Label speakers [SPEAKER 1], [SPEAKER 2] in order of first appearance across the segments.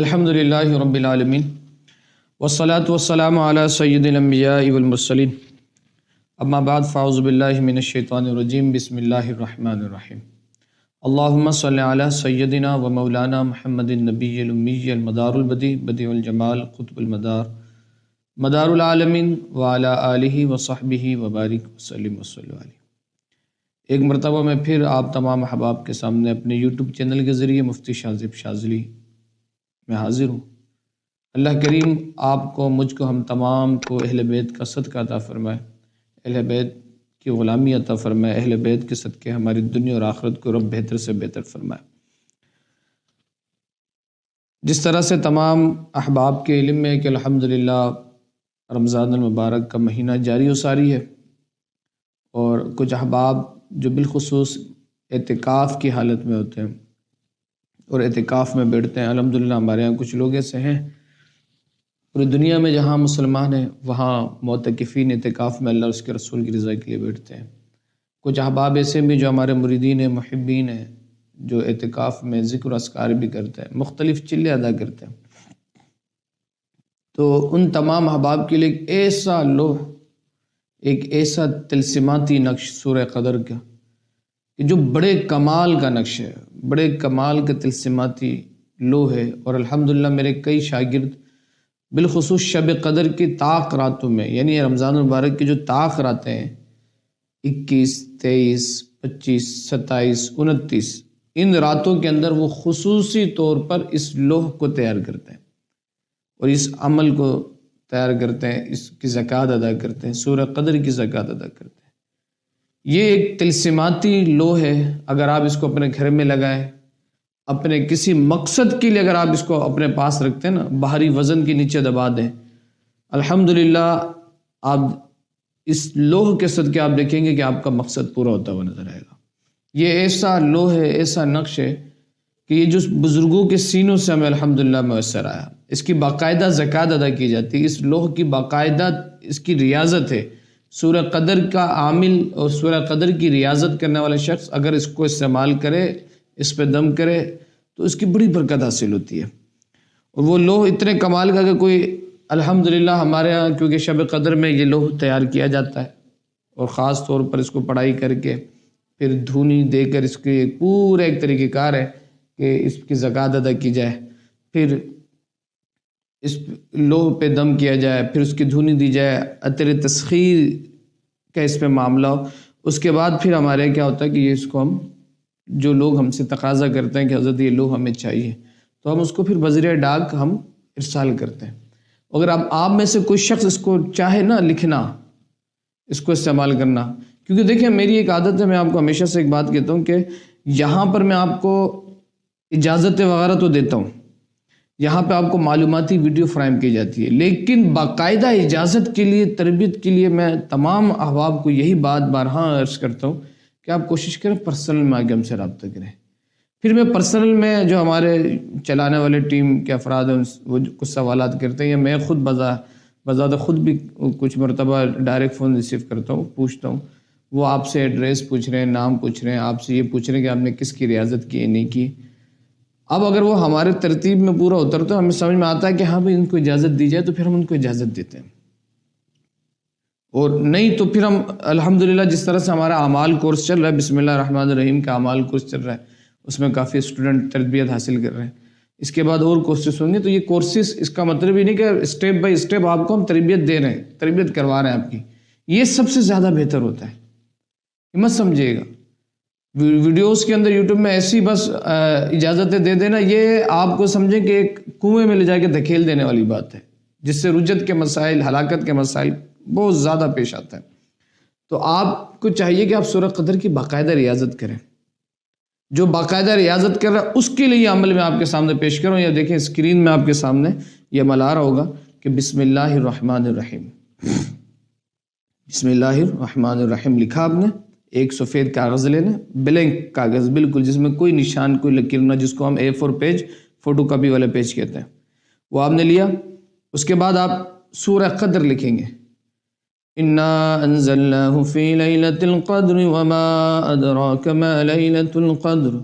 [SPEAKER 1] الحمدللہ رب العالمین والصلاة والسلام علی سید الانبیاء والمرسلین اما بعد فاعوذ باللہ من الشیطان الرجیم بسم اللہ الرحمن الرحیم اللہم صلی علی سیدنا و مولانا محمد النبی الامی المدار البدیع بدیع الجمال قطب المدار مدار العالمین وعلی آلہ وصحبہ وبارک وسلم وصلی علیہ۔ ایک مرتبہ میں پھر آپ تمام احباب کے سامنے اپنے یوٹیوب چینل کے ذریعے مفتی شاذب شاذلی میں حاضر ہوں۔ اللہ کریم آپ کو مجھ کو ہم تمام کو اہل بیت کا صدقہ عطا فرمائے، اہل بیت کی غلامی عطا فرمائے، اہل بیت کے صدقے ہماری دنیا اور آخرت کو رب بہتر سے بہتر فرمائے۔ جس طرح سے تمام احباب کے علم میں کہ الحمدللہ رمضان المبارک کا مہینہ جاری و ساری ہے، اور کچھ احباب جو بالخصوص اعتکاف کی حالت میں ہوتے ہیں اور اعتکاف میں بیٹھتے ہیں، الحمدللہ ہمارے یہاں کچھ لوگ ایسے ہیں پوری دنیا میں جہاں مسلمان ہیں وہاں معتکفین اعتکاف میں اللہ اور اس کے رسول کی رضا کے لیے بیٹھتے ہیں۔ کچھ احباب ایسے بھی جو ہمارے مریدین ہیں، محبین ہیں، جو اعتکاف میں ذکر و اذکار بھی کرتے ہیں، مختلف چلے ادا کرتے ہیں۔ تو ان تمام احباب کے لیے ایک ایسا لوح، ایک ایسا تلسماتی نقش سورہ قدر کا کہ جو بڑے کمال کا نقش ہے، بڑے کمال کا تلسماتی لوح ہے، اور الحمدللہ میرے کئی شاگرد بالخصوص شب قدر کی طاق راتوں میں، یعنی رمضان المبارک کی جو طاق راتیں ہیں 21، 23، 25، 27، 29، ان راتوں کے اندر وہ خصوصی طور پر اس لوح کو تیار کرتے ہیں اور اس عمل کو تیار کرتے ہیں، اس کی زکوٰۃ ادا کرتے ہیں، سورہ قدر کی زکوٰۃ ادا کرتے ہیں۔ یہ ایک تلسماتی لوح ہے، اگر آپ اس کو اپنے گھر میں لگائیں، اپنے کسی مقصد کے لیے اگر آپ اس کو اپنے پاس رکھتے ہیں نا، بھاری وزن کے نیچے دبا دیں، الحمدللہ آپ اس لوح کے صدقے آپ دیکھیں گے کہ آپ کا مقصد پورا ہوتا ہوا نظر آئے گا۔ یہ ایسا لوح ہے، ایسا نقش ہے کہ یہ جو بزرگوں کے سینوں سے ہمیں الحمدللہ میسر آیا، اس کی باقاعدہ زکوٰۃ ادا کی جاتی ہے، اس لوح کی باقاعدہ اس کی ریاضت ہے۔ سورہ قدر کا عامل اور سورہ قدر کی ریاضت کرنے والا شخص اگر اس کو استعمال کرے، اس پہ دم کرے، تو اس کی بڑی برکت حاصل ہوتی ہے۔ اور وہ لوح اتنے کمال کا کہ کوئی الحمدللہ ہمارے ہاں کیونکہ شب قدر میں یہ لوح تیار کیا جاتا ہے، اور خاص طور پر اس کو پڑھائی کر کے پھر دھونی دے کر اس کے پورا ایک طریقہ کار ہے کہ اس کی زکوٰۃ ادا کی جائے، پھر اس لوح پہ دم کیا جائے، پھر اس کی دھونی دی جائے، عطر تسخیر کا اس پہ معاملہ ہو۔ اس کے بعد پھر ہمارے کیا ہوتا ہے کہ یہ اس کو ہم جو لوگ ہم سے تقاضا کرتے ہیں کہ حضرت یہ لوح ہمیں چاہیے، تو ہم اس کو پھر بذریعہ ڈاک ہم ارسال کرتے ہیں۔ اگر آپ میں سے کوئی شخص اس کو چاہے نا لکھنا، اس کو استعمال کرنا، کیونکہ دیکھیں میری ایک عادت ہے، میں آپ کو ہمیشہ سے ایک بات کہتا ہوں کہ یہاں پر میں آپ کو اجازت وغیرہ تو دیتا ہوں، یہاں پہ آپ کو معلوماتی ویڈیو فراہم کی جاتی ہے، لیکن باقاعدہ اجازت کے لیے، تربیت کے لیے میں تمام احباب کو یہی بات بارہا عرض کرتا ہوں کہ آپ کوشش کریں پرسنل میں آگے ہم سے رابطہ کریں۔ پھر میں پرسنل میں جو ہمارے چلانے والے ٹیم کے افراد ہیں وہ کچھ سوالات کرتے ہیں، یا میں خود بذات خود بھی کچھ مرتبہ ڈائریکٹ فون ریسیو کرتا ہوں، پوچھتا ہوں، وہ آپ سے ایڈریس پوچھ رہے ہیں، نام پوچھ رہے ہیں، آپ سے یہ پوچھ رہے ہیں کہ آپ نے کس کی ریاضت کی ہے نہیں کی۔ اب اگر وہ ہمارے ترتیب میں پورا اترتا ہے، ہمیں سمجھ میں آتا ہے کہ ہاں بھائی ان کو اجازت دی جائے، تو پھر ہم ان کو اجازت دیتے ہیں، اور نہیں تو پھر ہم الحمدللہ جس طرح سے ہمارا اعمال کورس چل رہا ہے، بسم اللہ الرحمن الرحیم کا اعمال کورس چل رہا ہے، اس میں کافی اسٹوڈنٹ تربیت حاصل کر رہے ہیں، اس کے بعد اور کورسز ہوں گے۔ تو یہ کورسز اس کا مطلب یہ نہیں کہ اسٹیپ بائی اسٹیپ آپ کو ہم تربیت دے رہے ہیں، تربیت کروا رہے ہیں آپ کی، یہ سب سے زیادہ بہتر ہوتا ہے، یہ مت سمجھیے گا ویڈیوز کے اندر یوٹیوب میں ایسی بس اجازتیں دے دینا، یہ آپ کو سمجھیں کہ ایک کنویں میں لے جا کے دھکیل دینے والی بات ہے، جس سے رجت کے مسائل، ہلاکت کے مسائل بہت زیادہ پیش آتا ہے۔ تو آپ کو چاہیے کہ آپ سورہ قدر کی باقاعدہ ریاضت کریں، جو باقاعدہ ریاضت کر رہا ہے اس کے لیے یہ عمل میں آپ کے سامنے پیش کروں۔ یا دیکھیں اسکرین میں آپ کے سامنے یہ عمل آ رہا ہوگا کہ بسم اللہ الرحمن الرحیم، بسم اللہ الرحمن الرحیم لکھا آپ نے، ایک سفید کاغذ لینا، بلینک کاغذ بالکل، جس میں کوئی نشان، کوئی لکیر نہ، جس کو ہم A4 پیج، فوٹو کاپی والے پیج کہتے ہیں، وہ آپ نے لیا۔ اس کے بعد آپ سورہ قدر لکھیں گے، اِنَّا أَنزَلْنَاهُ فِي لَيْلَةِ الْقَدْرِ وَمَا أَدْرَاكَ مَا لَيْلَةُ الْقَدْرِ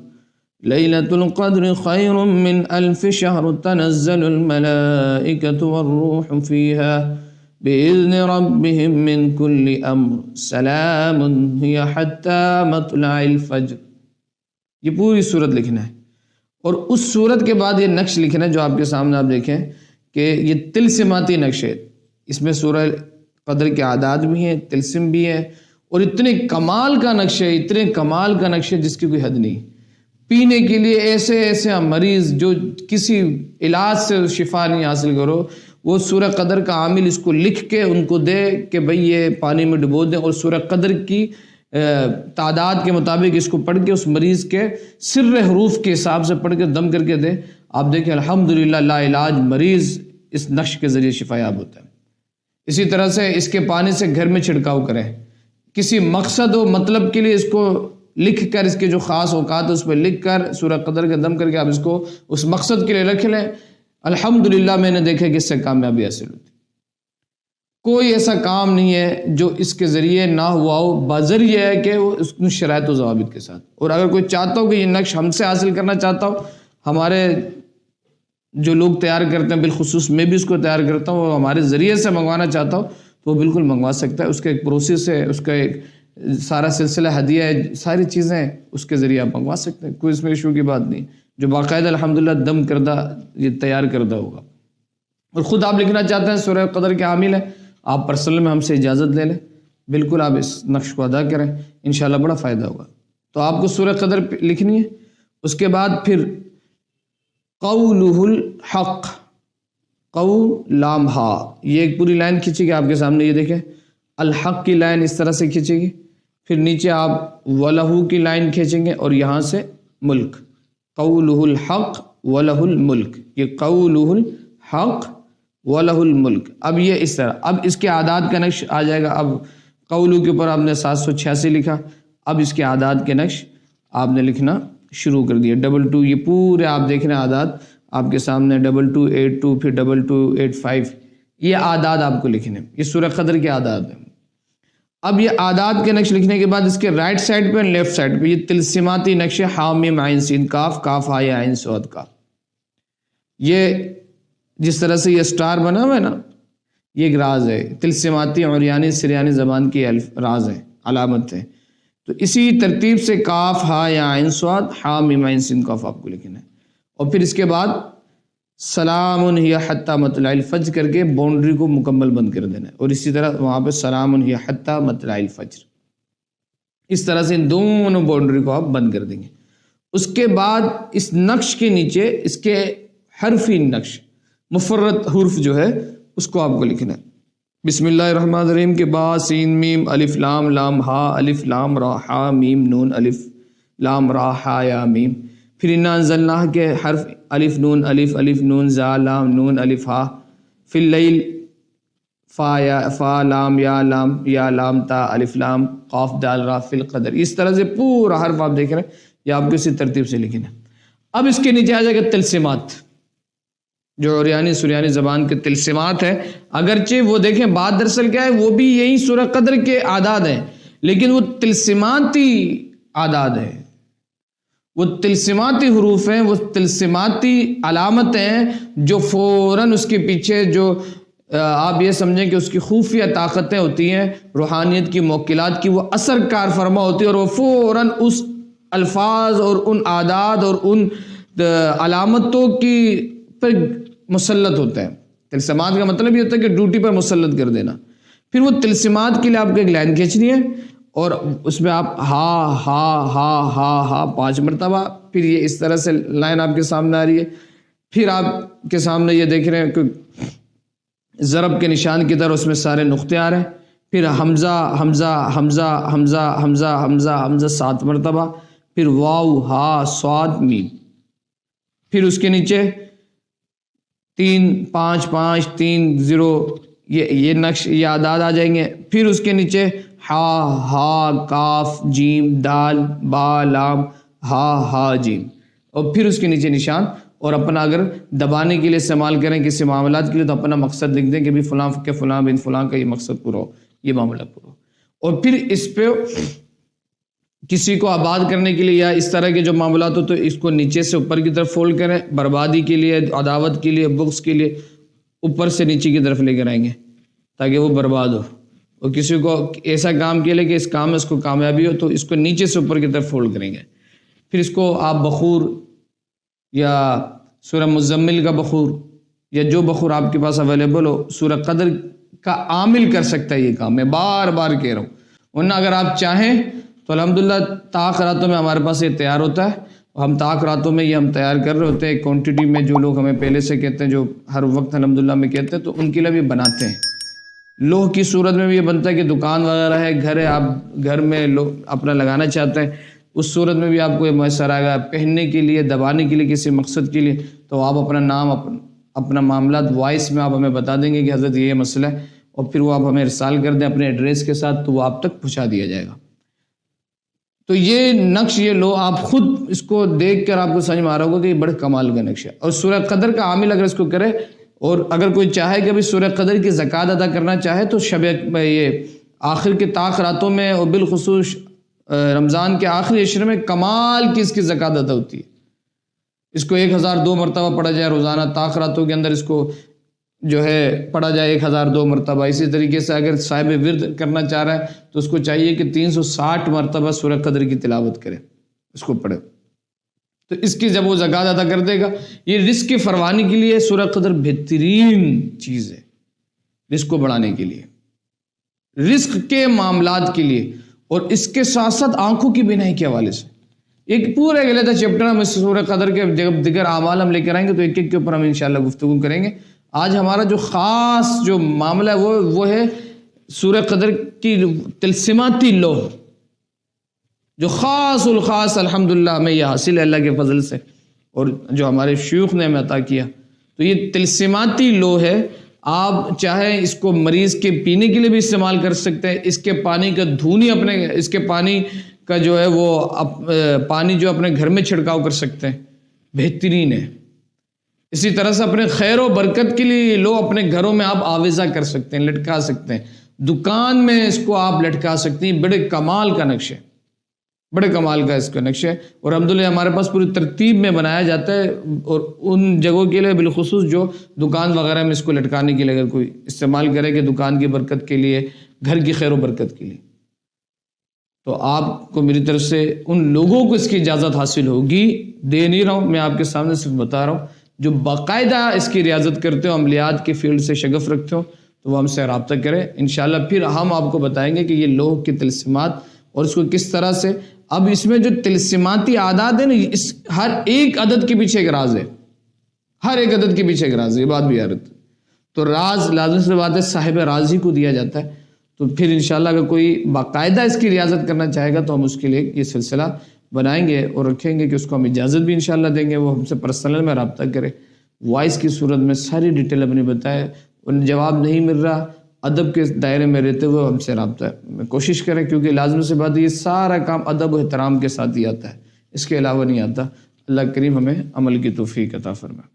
[SPEAKER 1] لیلۃ القدر خیر من الف شہر تنزل الملائکۃ والروح فیہا بإذن ربهم من کل امر سلام ہی حتی مطلع الفجر. یہ پوری صورت لکھنا ہے، اور اس صورت کے بعد یہ نقش لکھنا ہے جو آپ کے سامنے آپ دیکھیں کہ یہ تلسماتی نقش ہے. اس میں سورہ قدر کے اعداد بھی ہیں، تلسم بھی ہے، اور اتنے کمال کا نقش ہے، اتنے کمال کا نقش ہے جس کی کوئی حد نہیں. پینے کے لیے ایسے ایسے مریض جو کسی علاج سے شفا نہیں حاصل کرو، وہ سورہ قدر کا عامل اس کو لکھ کے ان کو دے کہ بھئی یہ پانی میں ڈبو دیں، اور سورہ قدر کی تعداد کے مطابق اس کو پڑھ کے اس مریض کے سر حروف کے حساب سے پڑھ کے دم کر کے دے. آپ دیکھیں الحمدللہ لا علاج مریض اس نقش کے ذریعے شفا یاب ہوتا ہے. اسی طرح سے اس کے پانی سے گھر میں چھڑکاؤ کریں، کسی مقصد و مطلب کے لیے اس کو لکھ کر، اس کے جو خاص اوقات اس پہ لکھ کر سورہ قدر کے دم کر کے آپ اس کو اس مقصد کے لیے رکھ لیں. الحمدللہ میں نے دیکھا کہ اس سے کامیابی حاصل ہوتی. کوئی ایسا کام نہیں ہے جو اس کے ذریعے نہ ہوا ہو، بذریعہ ہے کہ وہ اس شرائط و ضوابط کے ساتھ. اور اگر کوئی چاہتا ہو کہ یہ نقش ہم سے حاصل کرنا چاہتا ہو، ہمارے جو لوگ تیار کرتے ہیں، بالخصوص میں بھی اس کو تیار کرتا ہوں، وہ ہمارے ذریعے سے منگوانا چاہتا ہو تو وہ بالکل منگوا سکتا ہے. اس کا ایک پروسیس ہے، اس کا ایک سارا سلسلہ ہدیہ ہے، ساری چیزیں اس کے ذریعے آپ منگوا سکتے ہیں. کوئی اس میں ایشو کی بات نہیں، جو باقاعدہ الحمدللہ دم کردہ یہ تیار کردہ ہوگا. اور خود آپ لکھنا چاہتے ہیں، سورہ قدر کے عامل ہیں، آپ پرسنل میں ہم سے اجازت لے لیں، بالکل آپ اس نقش کو ادا کریں، انشاءاللہ بڑا فائدہ ہوگا. تو آپ کو سورہ قدر لکھنی ہے. اس کے بعد پھر قولہ الحق، قول لام ہا، یہ ایک پوری لائن کھینچے گی آپ کے سامنے. یہ دیکھیں الحق کی لائن اس طرح سے کھینچے گی، پھر نیچے آپ وَلَہُ کی لائن کھینچیں گے، اور یہاں سے ملک، قولہ الحق وَلَہُ الملک. یہ قولہ الحق وَلَهُ الملک. اب یہ اس طرح، اب اس کے اعداد کا نقش آ جائے گا. اب قولو کے اوپر آپ نے 786 لکھا، اب اس کے اعداد کے نقش آپ نے لکھنا شروع کر دیا. 22 یہ پورے آپ دیکھ رہے ہیں اعداد آپ کے سامنے، 2282 پھر 2285، یہ اعداد آپ کو لکھنے، یہ سورہ قدر کے اعداد ہیں. اب یہ اعداد کے نقش لکھنے کے بعد اس کے رائٹ سائڈ پہ اور لیفٹ سائڈ پہ یہ تلسماتی نقش حا میم عین سین کاف، کاف ہا یا عین صاد کاف. یہ جس طرح سے یہ سٹار بنا ہوا ہے نا، یہ ایک راز ہے، تلسماتی عریانی سریانی زبان کی راز ہے، علامت ہے. تو اسی ترتیب سے کاف ہا یا عین صاد، حا میم عین سین کاف آپ کو لکھنا ہے. اور پھر اس کے بعد سلام ہی حتی مطلع الفجر کر کے باؤنڈری کو مکمل بند کر دینا ہے. اور اسی طرح وہاں پہ سلام ہی حتی مطلع الفجر، اس طرح سے ان دونوں باؤنڈری کو آپ بند کر دیں گے. اس کے بعد اس نقش کے نیچے اس کے حرفی نقش، مفرد حرف جو ہے اس کو آپ کو لکھنا ہے. بسم اللہ الرحمن الرحیم کے بعد سین میم الف لام لام ہا الف لام را ہا میم نون الف لام را ہا یا میم. پھر انا انزلناہ کے حرف الف نون الف الف نون زا لام نون الف ہا. فی اللیل فا لام یا لام تا الف لام قاف دال را. فی القدر، اس طرح سے پورا حرف آپ دیکھ رہے ہیں، یہ آپ کو اسی ترتیب سے لکھنا ہے. اب اس کے نیچے آ جائے گا تلسمات، جو عریانی سریانی زبان کے تلسمات ہیں. اگرچہ وہ دیکھیں بات دراصل کیا ہے، وہ بھی یہی سورہ قدر کے اعداد ہیں، لیکن وہ تلسماتی اعداد ہیں، وہ تلسماتی حروف ہیں، وہ تلسماتی علامتیں ہیں جو فوراً اس کے پیچھے جو آپ یہ سمجھیں کہ اس کی خفیہ طاقتیں ہوتی ہیں، روحانیت کی موکلات کی، وہ اثر کار فرما ہوتی ہے، اور وہ فوراً اس الفاظ اور ان اعداد اور ان علامتوں کی پر مسلط ہوتے ہیں. تلسمات کا مطلب یہ ہوتا ہے کہ ڈیوٹی پر مسلط کر دینا. پھر وہ تلسمات کے لیے آپ کو ایک لائن کھینچنی ہے، اور اس میں آپ ہا ہا ہا ہا ہا 5 مرتبہ، پھر یہ اس طرح سے لائن آپ کے سامنے آ رہی ہے. پھر آپ کے سامنے یہ دیکھ رہے ہیں کہ ضرب کے نشان کی طرح اس میں سارے نقطے آ رہے ہیں. پھر حمزہ حمزہ حمزہ حمزہ حمزہ حمزہ حمزہ 7 مرتبہ، پھر واو ہا صاد میم. پھر اس کے نیچے 3 5 5 3 0 یہ نقش، یہ اعداد آ جائیں گے. پھر اس کے نیچے ہا ہا کاف جیم دال با لام ہا جیم، اور پھر اس کے نیچے نشان. اور اپنا اگر دبانے کے لیے استعمال کریں کسی معاملات کے لیے تو اپنا مقصد لکھ دیں کہ بھی فلاں کے فلاں بن فلاں کا یہ مقصد پورا ہو، یہ معاملہ پورا ہو. اور پھر اس پہ کسی کو آباد کرنے کے لیے یا اس طرح کے جو معاملات ہو تو اس کو نیچے سے اوپر کی طرف فولڈ کریں، بربادی کے لیے، عداوت کے لیے، بغض کے لیے اوپر سے نیچے کی طرف لے کر آئیں گے تاکہ وہ برباد ہو، اور کسی کو ایسا کام کے لیے کہ اس کام میں اس کو کامیابی ہو تو اس کو نیچے سے اوپر کی طرف فولڈ کریں گے۔ پھر اس کو آپ بخور یا سورہ مزمل کا بخور یا جو بخور آپ کے پاس اویلیبل ہو، سورہ قدر کا عامل کر سکتا ہے یہ کام، میں بار بار کہہ رہا ہوں، ورنہ اگر آپ چاہیں تو الحمدللہ طاق راتوں میں ہمارے پاس یہ تیار ہوتا ہے، ہم طاق راتوں میں یہ ہم تیار کر رہے ہوتے ہیں کوانٹٹی میں، جو لوگ ہمیں پہلے سے کہتے ہیں، جو ہر وقت الحمدللہ میں کہتے ہیں، تو ان کے لیے بھی بناتے ہیں۔ لوہ کی صورت میں بھی یہ بنتا ہے کہ دکان وغیرہ ہے، گھر ہے، آپ گھر میں لوگ اپنا لگانا چاہتے ہیں، اس صورت میں بھی آپ کو یہ میسر آئے گا، پہننے کے لیے، دبانے کے لیے، کسی مقصد کے لیے، تو آپ اپنا نام، اپنا معاملات وائس میں آپ ہمیں بتا دیں گے کہ حضرت یہ مسئلہ ہے، اور پھر وہ آپ ہمیں ارسال کر دیں اپنے ایڈریس کے ساتھ، تو وہ آپ تک پہنچا دیا جائے گا۔ تو یہ نقش، یہ لو، آپ خود اس کو دیکھ کر آپ کو سمجھ میں آ رہا ہوگا کہ یہ بڑے کمال کا نقش ہے۔ اور سورہ قدر کا عامل اگر اس کو کرے، اور اگر کوئی چاہے کہ ابھی سورہ قدر کی زکوٰۃ ادا کرنا چاہے تو یہ آخر کے طاق راتوں میں، اور بالخصوص رمضان کے آخری عشرے میں کمال کی اس کی زکوٰۃ ادا ہوتی ہے۔ اس کو 1002 مرتبہ پڑھا جائے روزانہ، طاق راتوں کے اندر اس کو جو ہے پڑھا جائے 1002 مرتبہ۔ اسی طریقے سے اگر صاحب ورد کرنا چاہ رہا ہے تو اس کو چاہیے کہ 360 مرتبہ سورہ قدر کی تلاوت کرے، اس کو پڑھے، تو اس کی جب وہ زکوٰۃ ادا کر دے گا۔ یہ رزق کی فراوانی کے لیے سورہ قدر بہترین چیز ہے، رزق کو بڑھانے کے لیے، رزق کے معاملات کے لیے، اور اس کے ساتھ ساتھ آنکھوں کی بینائی کے حوالے سے ایک پورا ایک علیحدہ چیپٹر ہم اس سورہ قدر کے جب دیگر اعمال ہم لے کر آئیں گے تو ایک ایک کے اوپر ہم انشاءاللہ گفتگو کریں گے۔ آج ہمارا جو خاص جو معاملہ ہے وہ ہے سورہ قدر کی تلسماتی لوح، جو خاص الخاص الحمدللہ ہمیں یہ حاصل ہے اللہ کے فضل سے، اور جو ہمارے شیوخ نے ہمیں عطا کیا۔ تو یہ تلسماتی لوح ہے، آپ چاہیں اس کو مریض کے پینے کے لیے بھی استعمال کر سکتے ہیں، اس کے پانی کا دھونی اس کے پانی کا جو ہے وہ پانی جو اپنے گھر میں چھڑکاؤ کر سکتے ہیں، بہترین ہے۔ اسی طرح سے اپنے خیر و برکت کے لیے لو اپنے گھروں میں آپ آویزہ کر سکتے ہیں، لٹکا سکتے ہیں، دکان میں اس کو آپ لٹکا سکتے ہیں۔ بڑے کمال کا نقش ہے، بڑے کمال کا اس کا نقش ہے، اور الحمدللہ ہمارے پاس پوری ترتیب میں بنایا جاتا ہے، اور ان جگہوں کے لیے بالخصوص جو دکان وغیرہ میں اس کو لٹکانے کے لیے اگر کوئی استعمال کرے کہ دکان کی برکت کے لیے، گھر کی خیر و برکت کے لیے، تو آپ کو میری طرف سے ان لوگوں کو اس کی اجازت حاصل ہوگی۔ دے نہیں رہا ہوں، میں آپ کے سامنے صرف بتا رہا ہوں، جو باقاعدہ اس کی ریاضت کرتے ہو، عملیات کے فیلڈ سے شغف رکھتے ہو، تو وہ ہم سے رابطہ کریں انشاءاللہ۔ پھر ہم آپ کو بتائیں گے کہ یہ لوح کی تلسمات اور اس کو کس طرح سے، اب اس میں جو تلسماتی اعداد ہیں نا، اس ہر ایک عدد کے پیچھے ایک راز ہے، ہر ایک عدد کے پیچھے ایک راز ہے، یہ بات بھی یاد رکھتے، تو راز لازم سے بات ہے صاحب راز ہی کو دیا جاتا ہے۔ تو پھر انشاءاللہ اگر کوئی باقاعدہ اس کی ریاضت کرنا چاہے گا تو ہم اس کے لیے یہ سلسلہ بنائیں گے اور رکھیں گے کہ اس کو ہم اجازت بھی انشاءاللہ دیں گے، وہ ہم سے پرسنل میں رابطہ کرے، وائس کی صورت میں ساری ڈیٹیل اپنی بتائے، ان جواب نہیں مل رہا ادب کے دائرے میں رہتے ہوئے ہم سے رابطہ میں کوشش کریں، کیونکہ لازم سے بات یہ سارا کام ادب و احترام کے ساتھ ہی آتا ہے، اس کے علاوہ نہیں آتا۔ اللہ کریم ہمیں عمل کی توفیق عطا فرمائے۔